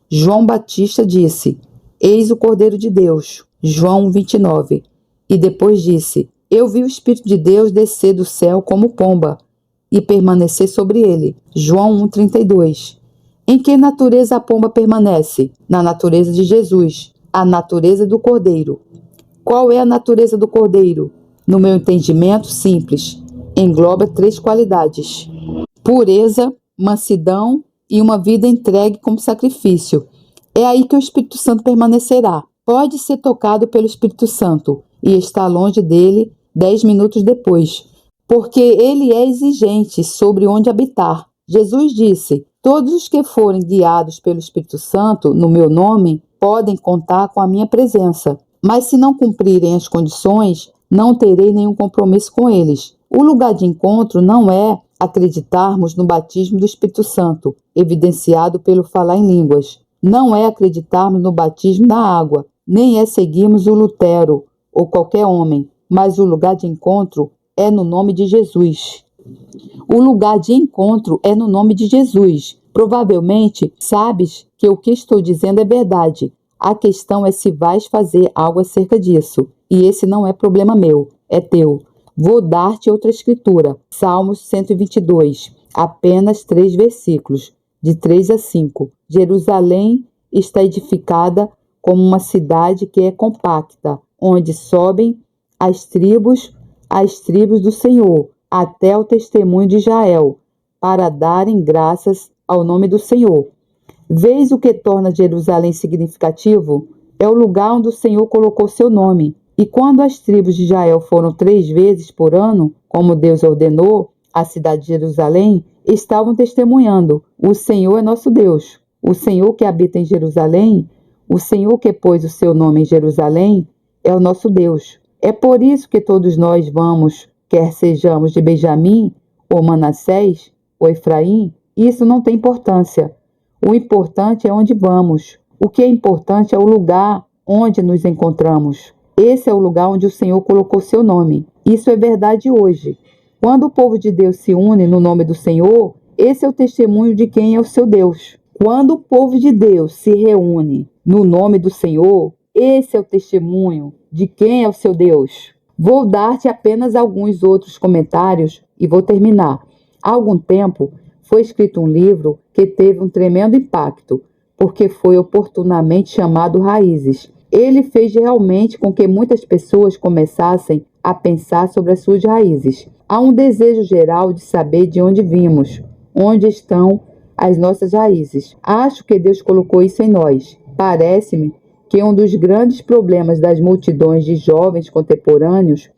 João Batista disse: eis o Cordeiro de Deus. João 29. E depois disse: eu vi o Espírito de Deus descer do céu como pomba e permanecer sobre ele. João 1,32. Em que natureza a pomba permanece? Na natureza de Jesus, a natureza do Cordeiro. Qual é a natureza do Cordeiro? No meu entendimento simples, engloba 3 qualidades: pureza, mansidão e uma vida entregue como sacrifício. É aí que o Espírito Santo permanecerá. Pode ser tocado pelo Espírito Santo e estar longe dele 10 minutos depois, porque ele é exigente sobre onde habitar. Jesus disse: todos os que forem guiados pelo Espírito Santo no meu nome podem contar com a minha presença, mas se não cumprirem as condições, não terei nenhum compromisso com eles. O lugar de encontro não é acreditarmos no batismo do Espírito Santo, evidenciado pelo falar em línguas. Não é acreditarmos no batismo na água, nem é seguirmos o Lutero ou qualquer homem, mas o lugar de encontro é no nome de Jesus. O lugar de encontro é no nome de Jesus. Provavelmente sabes que o que estou dizendo é verdade. A questão é se vais fazer algo acerca disso. E esse não é problema meu, é teu. Vou dar-te outra escritura. Salmos 122, apenas 3 versículos, de 3 a 5. Jerusalém está edificada como uma cidade que é compacta, onde sobem as tribos do Senhor, até o testemunho de Israel, para darem graças ao nome do Senhor. Vês o que torna Jerusalém significativo? É o lugar onde o Senhor colocou seu nome. E quando as tribos de Israel foram 3 vezes por ano, como Deus ordenou, à cidade de Jerusalém, estavam testemunhando: o Senhor é nosso Deus. O Senhor que habita em Jerusalém, o Senhor que pôs o seu nome em Jerusalém, é o nosso Deus. É por isso que todos nós vamos, quer sejamos de Benjamim, ou Manassés, ou Efraim, isso não tem importância. O importante é onde vamos. O que é importante é o lugar onde nos encontramos. Esse é o lugar onde o Senhor colocou seu nome. Isso é verdade hoje. Quando o povo de Deus se une no nome do Senhor, esse é o testemunho de quem é o seu Deus. Quando o povo de Deus se reúne no nome do Senhor, esse é o testemunho de quem é o seu Deus. Vou dar-te apenas alguns outros comentários e vou terminar. Há algum tempo foi escrito um livro que teve um tremendo impacto, porque foi oportunamente chamado Raízes. Ele fez realmente com que muitas pessoas começassem a pensar sobre as suas raízes. Há um desejo geral de saber de onde vimos, onde estão as nossas raízes. Acho que Deus colocou isso em nós. Parece-me que um dos grandes problemas das multidões de jovens contemporâneos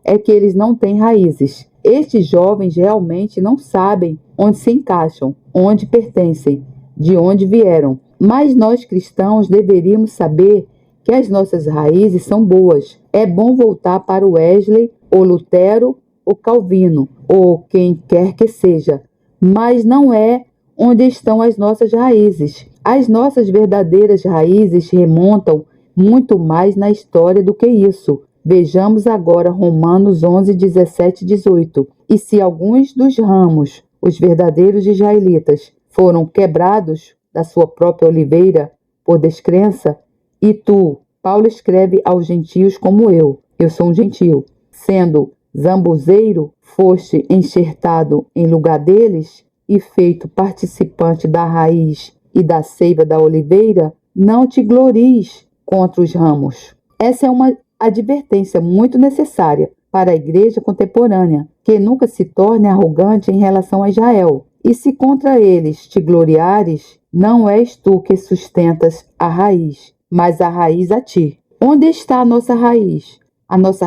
é que eles não têm raízes. Estes jovens realmente não sabem onde se encaixam, onde pertencem, de onde vieram. Mas nós cristãos deveríamos saber que as nossas raízes são boas. É bom voltar para o Wesley, ou Lutero, ou Calvino, ou quem quer que seja. Mas não é onde estão as nossas raízes. As nossas verdadeiras raízes remontam muito mais na história do que isso. Vejamos agora Romanos 11, 17 e 18. E se alguns dos ramos, os verdadeiros israelitas, foram quebrados da sua própria oliveira por descrença, e tu, Paulo escreve aos gentios como eu sou um gentio, sendo zambuzeiro, foste enxertado em lugar deles e feito participante da raiz e da seiva da oliveira, não te glories contra os ramos. Essa é uma advertência muito necessária para a igreja contemporânea, que nunca se torne arrogante em relação a Israel. E se contra eles te gloriares, não és tu que sustentas a raiz, mas a raiz a ti. Onde está a nossa raiz? A nossa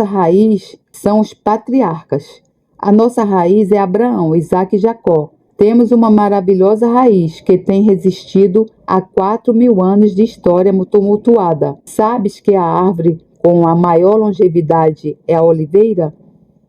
raiz são os patriarcas. A nossa raiz é Abraão, Isaque e Jacó. Temos uma maravilhosa raiz que tem resistido a 4.000 anos de história tumultuada. Sabes que a árvore com a maior longevidade é a oliveira?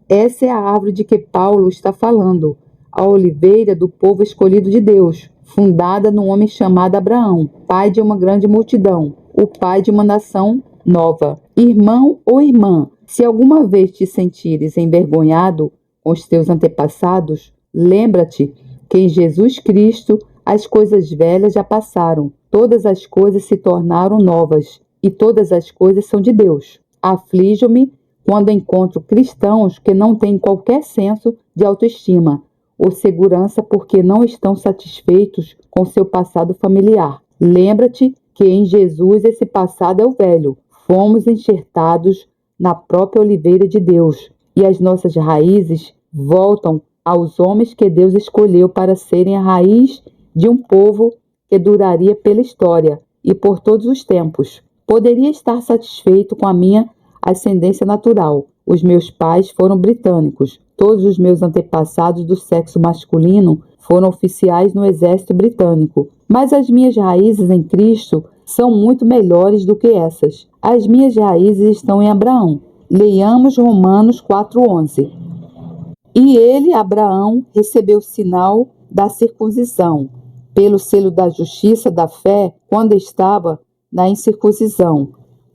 Essa é a árvore de que Paulo está falando, a oliveira do povo escolhido de Deus, fundada num homem chamado Abraão, pai de uma grande multidão, o pai de uma nação nova. Irmão ou irmã, se alguma vez te sentires envergonhado com os teus antepassados, lembra-te que em Jesus Cristo as coisas velhas já passaram, todas as coisas se tornaram novas, e todas as coisas são de Deus. Aflijo-me quando encontro cristãos que não têm qualquer senso de autoestima ou segurança porque não estão satisfeitos com seu passado familiar. Lembra-te que em Jesus esse passado é o velho. Fomos enxertados na própria oliveira de Deus, e as nossas raízes voltam aos homens que Deus escolheu para serem a raiz de um povo que duraria pela história e por todos os tempos. Poderia estar satisfeito com a minha ascendência natural. Os meus pais foram britânicos. Todos os meus antepassados do sexo masculino foram oficiais no exército britânico. Mas as minhas raízes em Cristo são muito melhores do que essas. As minhas raízes estão em Abraão. Leiamos Romanos 4:11. E ele, Abraão, recebeu o sinal da circuncisão, pelo selo da justiça da fé, quando estava na incircuncisão,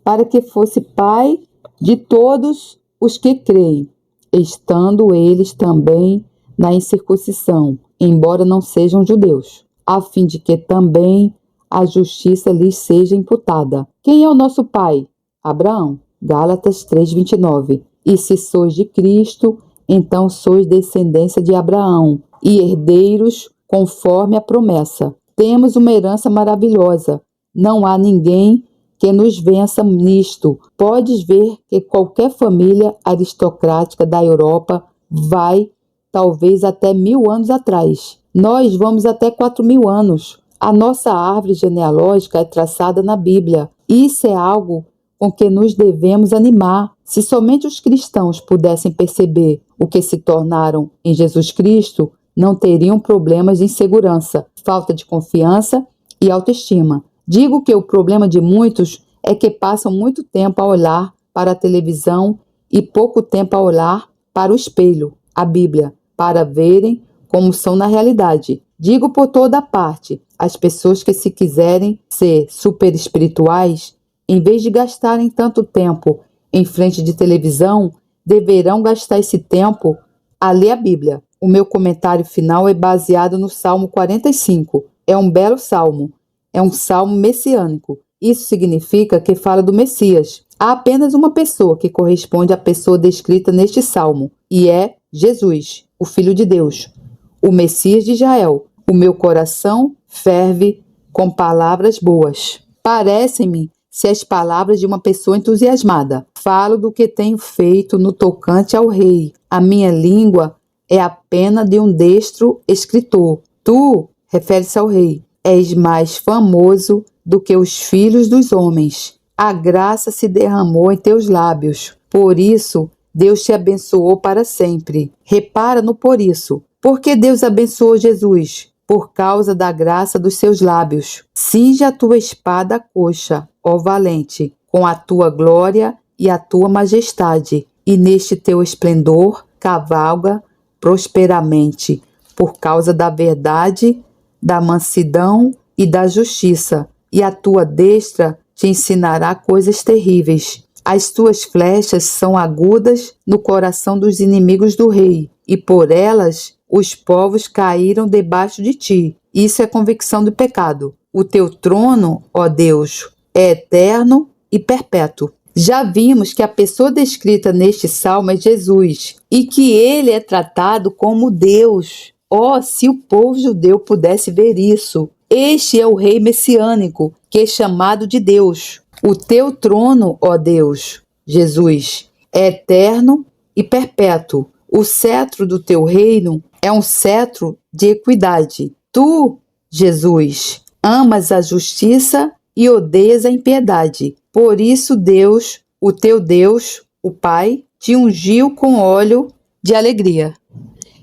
para que fosse pai de todos os que creem, estando eles também na incircuncisão, embora não sejam judeus, a fim de que também a justiça lhes seja imputada. Quem é o nosso pai? Abraão. Gálatas 3:29. E se sois de Cristo, então sois descendência de Abraão e herdeiros conforme a promessa. Temos uma herança maravilhosa. Não há ninguém que nos vença nisto. Podes ver que qualquer família aristocrática da Europa vai talvez até 1.000 anos atrás. Nós vamos até 4.000 anos. A nossa árvore genealógica é traçada na Bíblia. Isso é algo com que nos devemos animar. Se somente os cristãos pudessem perceber o que se tornaram em Jesus Cristo, não teriam problemas de insegurança, falta de confiança e autoestima. Digo que o problema de muitos é que passam muito tempo a olhar para a televisão e pouco tempo a olhar para o espelho, a Bíblia, para verem como são na realidade. Digo por toda parte, as pessoas que se quiserem ser super espirituais, em vez de gastarem tanto tempo em frente de televisão, deverão gastar esse tempo a ler a Bíblia. O meu comentário final é baseado no Salmo 45. É um belo salmo. É um salmo messiânico. Isso significa que fala do Messias. Há apenas uma pessoa que corresponde à pessoa descrita neste salmo, e é Jesus, o Filho de Deus, o Messias de Israel. O meu coração ferve com palavras boas. Parecem-me se as palavras de uma pessoa entusiasmada. Falo do que tenho feito no tocante ao rei. A minha língua é a pena de um destro escritor. Tu, refere-se ao rei, és mais famoso do que os filhos dos homens. A graça se derramou em teus lábios. Por isso, Deus te abençoou para sempre. Repara no por isso. Porque Deus abençoou Jesus? Por causa da graça dos seus lábios. Cinge a tua espada à coxa, ó valente, com a tua glória e a tua majestade, e neste teu esplendor cavalga prosperamente, por causa da verdade, da mansidão e da justiça, e a tua destra te ensinará coisas terríveis. As tuas flechas são agudas no coração dos inimigos do rei, e por elas os povos caíram debaixo de ti. Isso é convicção do pecado. O teu trono, ó Deus, é eterno e perpétuo. Já vimos que a pessoa descrita neste salmo é Jesus e que ele é tratado como Deus. Oh, se o povo judeu pudesse ver isso! Este é o rei messiânico, que é chamado de Deus. O teu trono, ó Deus, Jesus, é eterno e perpétuo. O cetro do teu reino é um cetro de equidade. Tu, Jesus, amas a justiça e odeias a impiedade. Por isso Deus, o teu Deus, o Pai, te ungiu com óleo de alegria.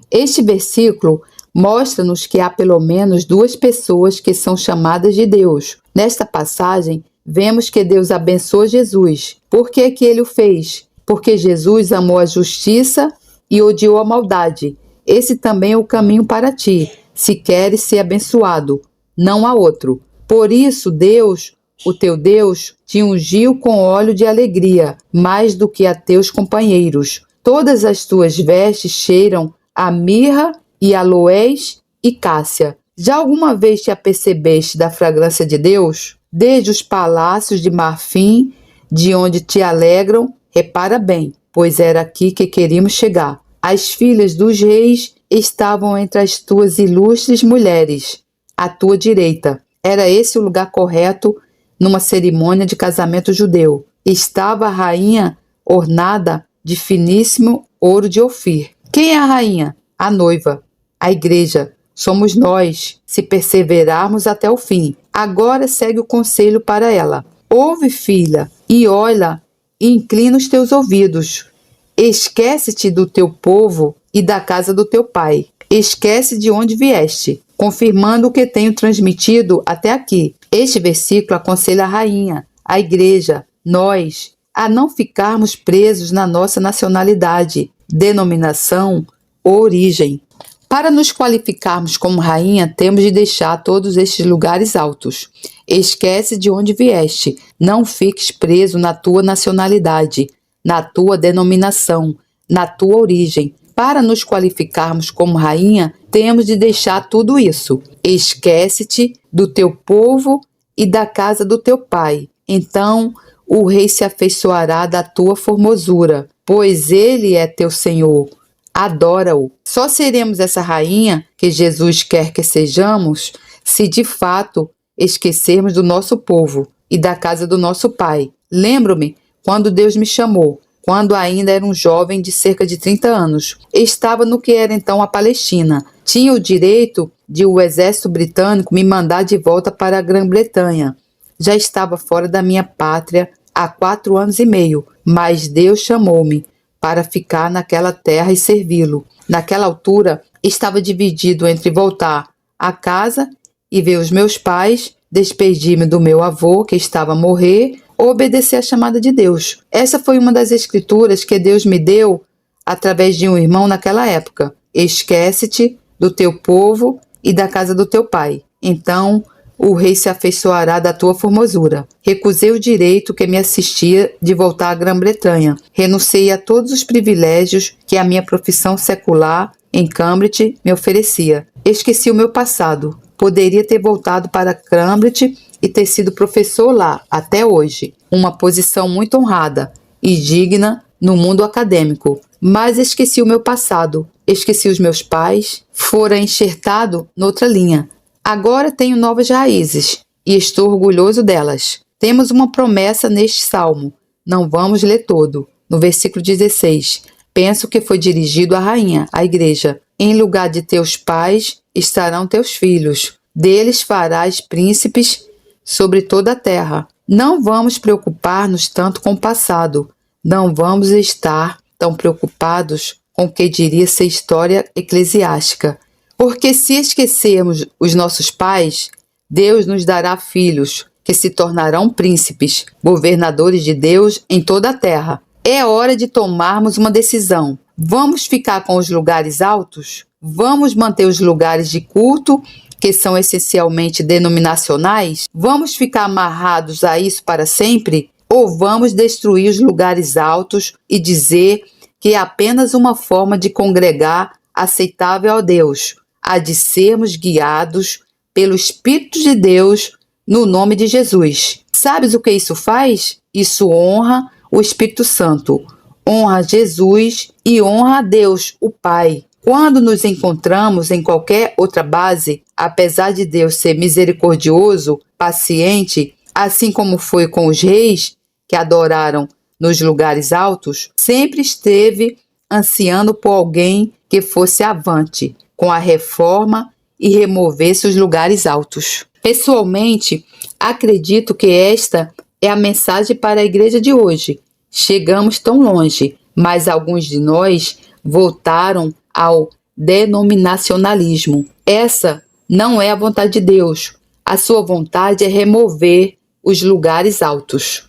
Este versículo mostra-nos que há pelo menos duas pessoas que são chamadas de Deus. Nesta passagem, vemos que Deus abençoa Jesus. Por que que ele o fez? Porque Jesus amou a justiça e odiou a maldade. Esse também é o caminho para ti, se queres ser abençoado. Não há outro. Por isso, Deus, o teu Deus, te ungiu com óleo de alegria, mais do que a teus companheiros. Todas as tuas vestes cheiram a mirra e aloés e cássia. Já alguma vez te apercebeste da fragrância de Deus? Desde os palácios de marfim, de onde te alegram, repara bem, pois era aqui que queríamos chegar. As filhas dos reis estavam entre as tuas ilustres mulheres, à tua direita. Era esse o lugar correto numa cerimônia de casamento judeu. Estava a rainha ornada de finíssimo ouro de Ofir. Quem é a rainha? A noiva. A igreja. Somos nós, se perseverarmos até o fim. Agora segue o conselho para ela. Ouve, filha, e olha, e inclina os teus ouvidos. Esquece-te do teu povo e da casa do teu pai. Esquece de onde vieste, confirmando o que tenho transmitido até aqui. Este versículo aconselha a rainha, a igreja, nós, a não ficarmos presos na nossa nacionalidade, denominação ou origem. Para nos qualificarmos como rainha, temos de deixar todos estes lugares altos. Esquece de onde vieste, não fiques preso na tua nacionalidade, na tua denominação, na tua origem. Para nos qualificarmos como rainha, temos de deixar tudo isso. Esquece-te do teu povo e da casa do teu pai. Então o rei se afeiçoará da tua formosura, pois ele é teu Senhor. Adora-o. Só seremos essa rainha que Jesus quer que sejamos se de fato esquecermos do nosso povo e da casa do nosso pai. Lembro-me quando Deus me chamou, quando ainda era um jovem de cerca de 30 anos. Estava no que era então a Palestina. Tinha o direito de o exército britânico me mandar de volta para a Grã-Bretanha. Já estava fora da minha pátria há 4 anos e meio, mas Deus chamou-me para ficar naquela terra e servi-lo. Naquela altura, estava dividido entre voltar a casa e ver os meus pais, despedir-me do meu avô, que estava a morrer, ou obedecer à chamada de Deus. Essa foi uma das escrituras que Deus me deu através de um irmão naquela época. Esquece-te do teu povo e da casa do teu pai. Então o rei se afeiçoará da tua formosura. Recusei o direito que me assistia de voltar à Grã-Bretanha. Renunciei a todos os privilégios que a minha profissão secular em Cambridge me oferecia. Esqueci o meu passado. Poderia ter voltado para Cambridge e ter sido professor lá, até hoje. Uma posição muito honrada e digna no mundo acadêmico. Mas esqueci o meu passado. Esqueci os meus pais. Fora enxertado noutra linha. Agora tenho novas raízes e estou orgulhoso delas. Temos uma promessa neste salmo. Não vamos ler todo. No versículo 16, penso que foi dirigido à rainha, à igreja. Em lugar de teus pais estarão teus filhos. deles farás príncipes sobre toda a terra. Não vamos preocupar-nos tanto com o passado, não vamos estar tão preocupados com o que diria ser história eclesiástica, porque se esquecermos os nossos pais, Deus nos dará filhos que se tornarão príncipes, governadores de Deus em toda a terra. É hora de tomarmos uma decisão. Vamos ficar com os lugares altos? Vamos manter os lugares de culto, que são essencialmente denominacionais? Vamos ficar amarrados a isso para sempre? Ou vamos destruir os lugares altos e dizer que é apenas uma forma de congregar aceitável a Deus, a de sermos guiados pelo Espírito de Deus no nome de Jesus? Sabes o que isso faz? Isso honra o Espírito Santo, honra Jesus e honra a Deus, o Pai. Quando nos encontramos em qualquer outra base, apesar de Deus ser misericordioso, paciente, assim como foi com os reis que adoraram nos lugares altos, sempre esteve ansiando por alguém que fosse avante com a reforma e removesse os lugares altos. Pessoalmente, acredito que esta é a mensagem para a igreja de hoje. Chegamos tão longe, mas alguns de nós voltaram ao denominacionalismo. Essa não é a vontade de Deus. A sua vontade é remover os lugares altos.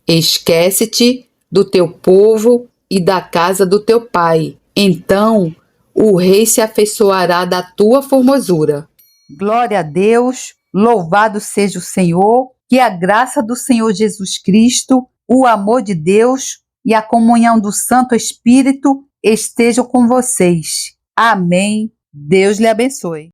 Esquece-te do teu povo e da casa do teu pai. Então o rei se afeiçoará da tua formosura. Glória a Deus, louvado seja o Senhor, que a graça do Senhor Jesus Cristo, o amor de Deus e a comunhão do Santo Espírito estejam com vocês. Amém. Deus lhe abençoe.